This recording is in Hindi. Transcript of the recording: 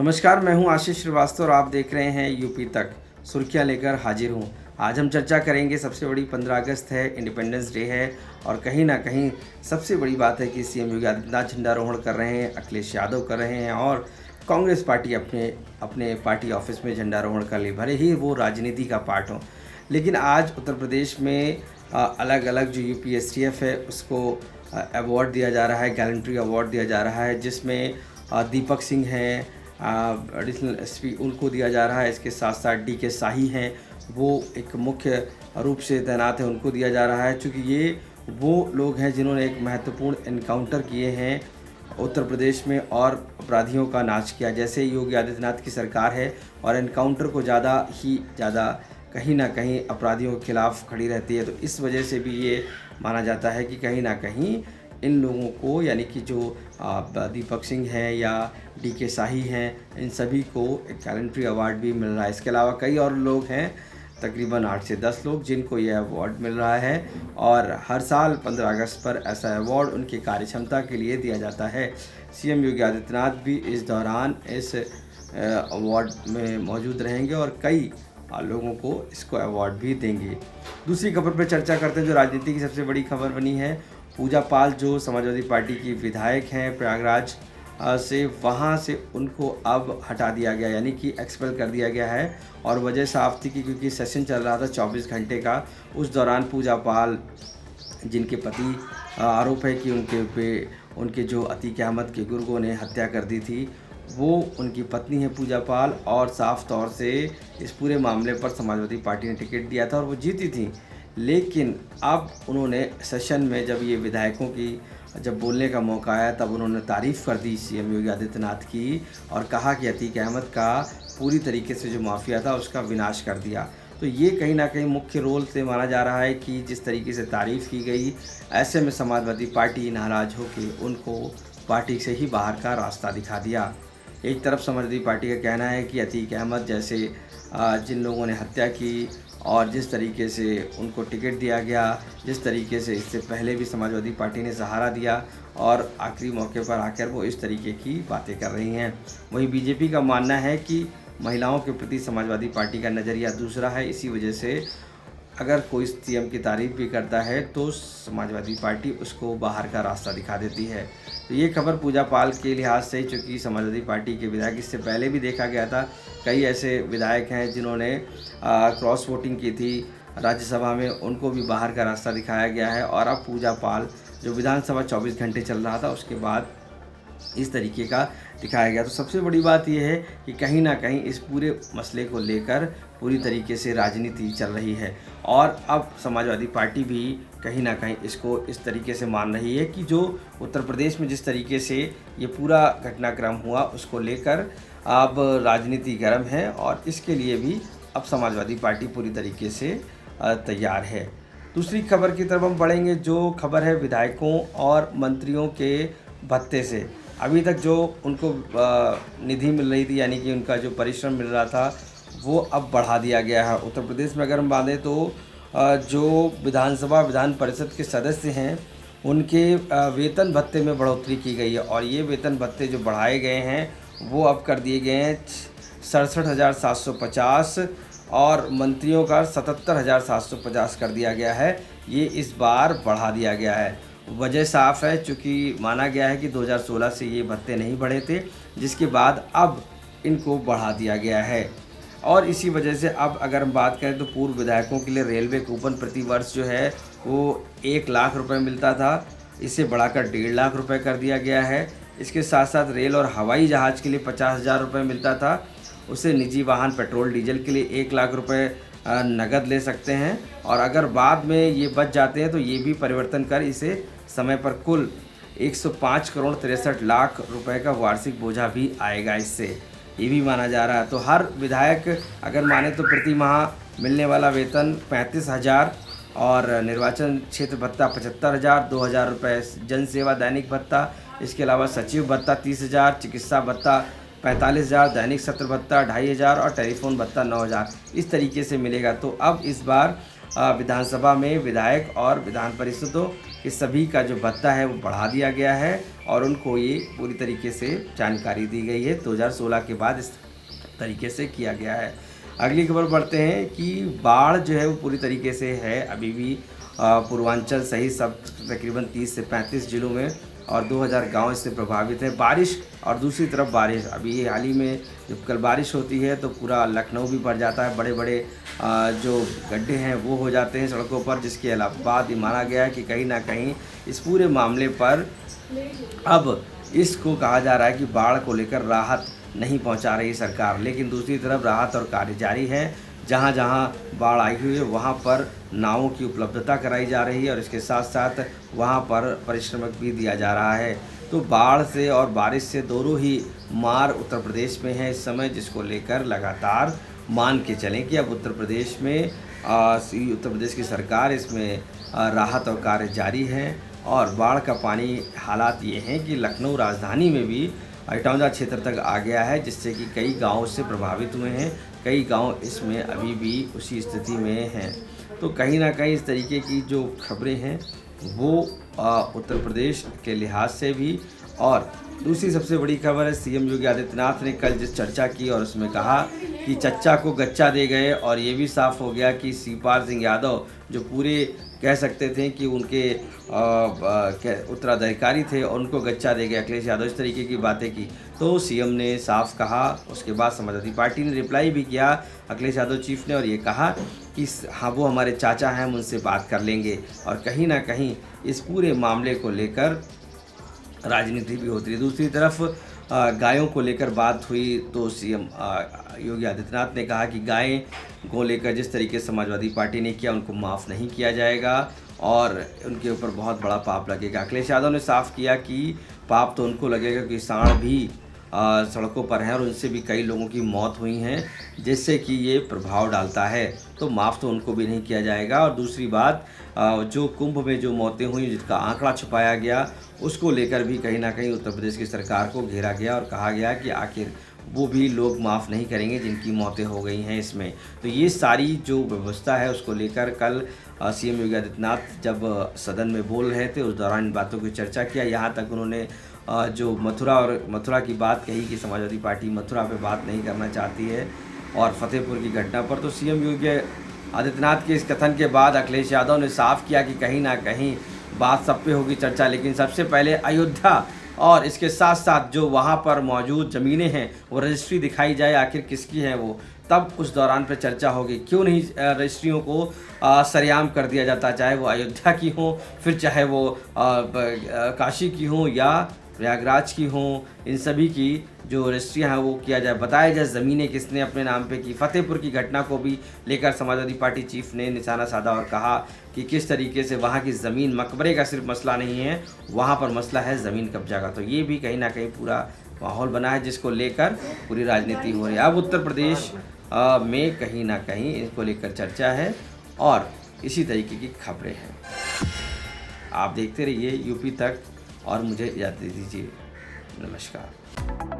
नमस्कार, मैं हूं आशीष श्रीवास्तव और आप देख रहे हैं यूपी तक। सुर्खियां लेकर हाजिर हूं। आज हम चर्चा करेंगे, सबसे बड़ी 15 अगस्त है, इंडिपेंडेंस डे है और कहीं ना कहीं सबसे बड़ी बात है कि सीएम योगी आदित्यनाथ झंडारोहण कर रहे हैं, अखिलेश यादव कर रहे हैं और कांग्रेस पार्टी अपने अपने पार्टी ऑफिस में झंडारोहण कर ली, भले ही वो राजनीति का पार्ट हो। लेकिन आज उत्तर प्रदेश में अलग अलग जो यूपीएसटीएफ है उसको अवार्ड दिया जा रहा है, गैलेंट्री अवार्ड दिया जा रहा है, जिसमें दीपक सिंह हैं, एडिशनल एसपी उनको दिया जा रहा है। इसके साथ साथ डीके शाही हैं, वो एक मुख्य रूप से तैनात है, उनको दिया जा रहा है, क्योंकि ये वो लोग हैं जिन्होंने एक महत्वपूर्ण एनकाउंटर किए हैं उत्तर प्रदेश में और अपराधियों का नाश किया। जैसे योगी आदित्यनाथ की सरकार है और एनकाउंटर को ज़्यादा कहीं ना कहीं अपराधियों के खिलाफ खड़ी रहती है, तो इस वजह से भी ये माना जाता है कि कहीं ना कहीं इन लोगों को, यानी कि जो दीपक सिंह हैं या डीके शाही हैं, इन सभी को एक गैलेंट्री अवार्ड भी मिल रहा है। इसके अलावा कई और लोग हैं, तकरीबन 8 से 10 लोग, जिनको यह अवार्ड मिल रहा है और हर साल 15 अगस्त पर ऐसा अवार्ड उनकी कार्यक्षमता के लिए दिया जाता है। सीएम योगी आदित्यनाथ भी इस दौरान इस अवार्ड में मौजूद रहेंगे और कई लोगों को इसको अवार्ड भी देंगे। दूसरी खबर पर चर्चा करते हैं, जो राजनीति की सबसे बड़ी खबर बनी है। पूजा पाल जो समाजवादी पार्टी की विधायक हैं प्रयागराज से, वहाँ से उनको अब हटा दिया गया, यानी कि एक्सपेल कर दिया गया है। और वजह साफ थी कि क्योंकि सेशन चल रहा था 24 घंटे का, उस दौरान पूजा पाल, जिनके पति आरोप है कि उनके जो अतीक अहमद के गुर्गों ने हत्या कर दी थी, वो उनकी पत्नी है पूजा पाल, और साफ तौर से इस पूरे मामले पर समाजवादी पार्टी ने टिकट दिया था और वो जीती थी। लेकिन अब उन्होंने सेशन में जब ये विधायकों की जब बोलने का मौका आया, तब उन्होंने तारीफ़ कर दी सीएम योगी आदित्यनाथ की और कहा कि अतीक अहमद का पूरी तरीके से जो माफिया था उसका विनाश कर दिया। तो ये कहीं ना कहीं मुख्य रोल से माना जा रहा है कि जिस तरीके से तारीफ़ की गई, ऐसे में समाजवादी पार्टी नाराज़ होकर उनको पार्टी से ही बाहर का रास्ता दिखा दिया। एक तरफ समाजवादी पार्टी का कहना है कि अतीक अहमद जैसे जिन लोगों ने हत्या की और जिस तरीके से उनको टिकट दिया गया, जिस तरीके से इससे पहले भी समाजवादी पार्टी ने सहारा दिया और आखिरी मौके पर आकर वो इस तरीके की बातें कर रही हैं। वहीं बीजेपी का मानना है कि महिलाओं के प्रति समाजवादी पार्टी का नज़रिया दूसरा है, इसी वजह से अगर कोई सीएम की तारीफ़ भी करता है तो समाजवादी पार्टी उसको बाहर का रास्ता दिखा देती है। तो ये खबर पूजा पाल के लिहाज से, चूँकि समाजवादी पार्टी के विधायक, इससे पहले भी देखा गया था कई ऐसे विधायक हैं जिन्होंने क्रॉस वोटिंग की थी राज्यसभा में, उनको भी बाहर का रास्ता दिखाया गया है। और अब पूजा पाल, जो विधानसभा 24 घंटे चल रहा था उसके बाद इस तरीके का दिखाया गया। तो सबसे बड़ी बात यह है कि कहीं ना कहीं इस पूरे मसले को लेकर पूरी तरीके से राजनीति चल रही है और अब समाजवादी पार्टी भी कहीं ना कहीं इसको इस तरीके से मान रही है कि जो उत्तर प्रदेश में जिस तरीके से ये पूरा घटनाक्रम हुआ, उसको लेकर अब राजनीति गर्म है और इसके लिए भी अब समाजवादी पार्टी पूरी तरीके से तैयार है। दूसरी खबर की तरफ हम बढ़ेंगे, जो खबर है विधायकों और मंत्रियों के भत्ते से। अभी तक जो उनको निधि मिल रही थी, यानी कि उनका जो परिश्रम मिल रहा था, वो अब बढ़ा दिया गया है। उत्तर प्रदेश में अगर हम बांधें तो जो विधान परिषद के सदस्य हैं उनके वेतन भत्ते में बढ़ोतरी की गई है और ये वेतन भत्ते जो बढ़ाए गए हैं वो अब कर दिए गए हैं 67,750 और मंत्रियों का 77,750 कर दिया गया है। ये इस बार बढ़ा दिया गया है। वजह साफ़ है, चूँकि माना गया है कि 2016 से ये भत्ते नहीं बढ़े थे, जिसके बाद अब इनको बढ़ा दिया गया है। और इसी वजह से अब अगर हम बात करें तो पूर्व विधायकों के लिए रेलवे कूपन प्रति वर्ष जो है वो 1 लाख रुपए मिलता था, इसे बढ़ाकर 1.5 लाख रुपए कर दिया गया है। इसके साथ साथ रेल और हवाई जहाज़ के लिए 50,000 रुपये मिलता था, उसे निजी वाहन पेट्रोल डीजल के लिए 1 लाख रुपए नगद ले सकते हैं और अगर बाद में ये बच जाते हैं तो ये भी परिवर्तन कर इसे समय पर कुल 105 करोड़ 63 लाख रुपए का वार्षिक बोझा भी आएगा इससे, ये भी माना जा रहा है। तो हर विधायक अगर माने तो प्रति माह मिलने वाला वेतन 35,000 और निर्वाचन क्षेत्र भत्ता 75,000, 2,000 रुपये जन सेवा दैनिक भत्ता, इसके अलावा सचिव भत्ता 30,000, चिकित्सा भत्ता 45,000, दैनिक सत्र भत्ता 2,500 और टेलीफोन भत्ता 9,000, इस तरीके से मिलेगा। तो अब इस बार विधानसभा में विधायक और विधान परिषदों के सभी का जो भत्ता है वो बढ़ा दिया गया है और उनको ये पूरी तरीके से जानकारी दी गई है। 2016 के बाद इस तरीके से किया गया है। अगली खबर बढ़ते हैं कि बाढ़ जो है वो पूरी तरीके से है अभी भी पूर्वांचल सहित सब तकरीबन 30 से 35 जिलों में और 2000 गांव इससे प्रभावित हैं। बारिश और दूसरी तरफ बारिश अभी हाल ही में जब कल बारिश होती है तो पूरा लखनऊ भी भर जाता है, बड़े बड़े जो गड्ढे हैं वो हो जाते हैं सड़कों पर, जिसके बाद ये माना गया है कि कहीं ना कहीं इस पूरे मामले पर अब इसको कहा जा रहा है कि बाढ़ को लेकर राहत नहीं पहुंचा रही सरकार, लेकिन दूसरी तरफ राहत और कार्य जारी है। जहां जहां बाढ़ आई हुई है वहां पर नावों की उपलब्धता कराई जा रही है और इसके साथ साथ वहां पर परिश्रमक भी दिया जा रहा है। तो बाढ़ से और बारिश से दोनों ही मार उत्तर प्रदेश में है इस समय, जिसको लेकर लगातार मान के चलें कि अब उत्तर प्रदेश की सरकार इसमें राहत और कार्य जारी है। और बाढ़ का पानी हालात ये हैं कि लखनऊ राजधानी में भी इटौंजा क्षेत्र तक आ गया है, जिससे कि कई गांव से प्रभावित हुए हैं, कई गांव इसमें अभी भी उसी स्थिति में हैं। तो कहीं ना कहीं इस तरीके की जो खबरें हैं वो उत्तर प्रदेश के लिहाज से भी। और दूसरी सबसे बड़ी खबर है सीएम योगी आदित्यनाथ ने कल जिस चर्चा की और उसमें कहा कि चच्चा को गच्चा दे गए और ये भी साफ हो गया कि शिवपाल सिंह यादव जो पूरे कह सकते थे कि उनके उत्तराधिकारी थे और उनको गच्चा दे गए अखिलेश यादव, इस तरीके की बातें की। तो सीएम ने साफ कहा। उसके बाद समाजवादी पार्टी ने रिप्लाई भी किया अखिलेश यादव चीफ ने और ये कहा कि हाँ वो हमारे चाचा हैं, हम उनसे बात कर लेंगे। और कहीं ना कहीं इस पूरे मामले को लेकर राजनीति भी होती है। दूसरी तरफ गायों को लेकर बात हुई तो सीएम योगी आदित्यनाथ ने कहा कि गायें को लेकर जिस तरीके से समाजवादी पार्टी ने किया उनको माफ़ नहीं किया जाएगा और उनके ऊपर बहुत बड़ा पाप लगेगा। अखिलेश यादव ने साफ किया कि पाप तो उनको लगेगा कि सांड भी सड़कों पर हैं और उनसे भी कई लोगों की मौत हुई हैं, जिससे कि ये प्रभाव डालता है, तो माफ़ तो उनको भी नहीं किया जाएगा। और दूसरी बात जो कुंभ में जो मौतें हुई जिसका आंकड़ा छुपाया गया उसको लेकर भी कहीं ना कहीं उत्तर प्रदेश की सरकार को घेरा गया और कहा गया कि आखिर वो भी लोग माफ़ नहीं करेंगे जिनकी मौतें हो गई हैं इसमें। तो ये सारी जो व्यवस्था है उसको लेकर कल सीएम योगी आदित्यनाथ जब सदन में बोल रहे थे उस दौरान इन बातों की चर्चा किया। यहाँ तक उन्होंने जो मथुरा की बात कही कि समाजवादी पार्टी मथुरा पे बात नहीं करना चाहती है और फतेहपुर की घटना पर। तो सीएम योगी आदित्यनाथ के इस कथन के बाद अखिलेश यादव ने साफ किया कि कहीं ना कहीं बात सब पे होगी चर्चा, लेकिन सबसे पहले अयोध्या और इसके साथ साथ जो वहाँ पर मौजूद ज़मीनें हैं वो रजिस्ट्री दिखाई जाए आखिर किसकी है वो, तब उस दौरान पर चर्चा होगी। क्यों नहीं रजिस्ट्रियों को सरेआम कर दिया जाता, चाहे वो अयोध्या की हो फिर चाहे वो काशी की हो या प्रयागराज की हों, इन सभी की जो रजिस्ट्रियाँ हैं वो किया जाए, बताया जाए ज़मीनें किसने अपने नाम पे की। फतेहपुर की घटना को भी लेकर समाजवादी पार्टी चीफ ने निशाना साधा और कहा कि किस तरीके से वहाँ की ज़मीन मकबरे का सिर्फ मसला नहीं है, वहाँ पर मसला है ज़मीन कब्जा का। तो ये भी कहीं ना कहीं पूरा माहौल बना है जिसको लेकर पूरी राजनीति हो रही है। अब उत्तर प्रदेश में कहीं ना कहीं इसको लेकर चर्चा है और इसी तरीके की खबरें हैं। आप देखते रहिए यूपी तक और मुझे इजाज़त दीजिए। नमस्कार।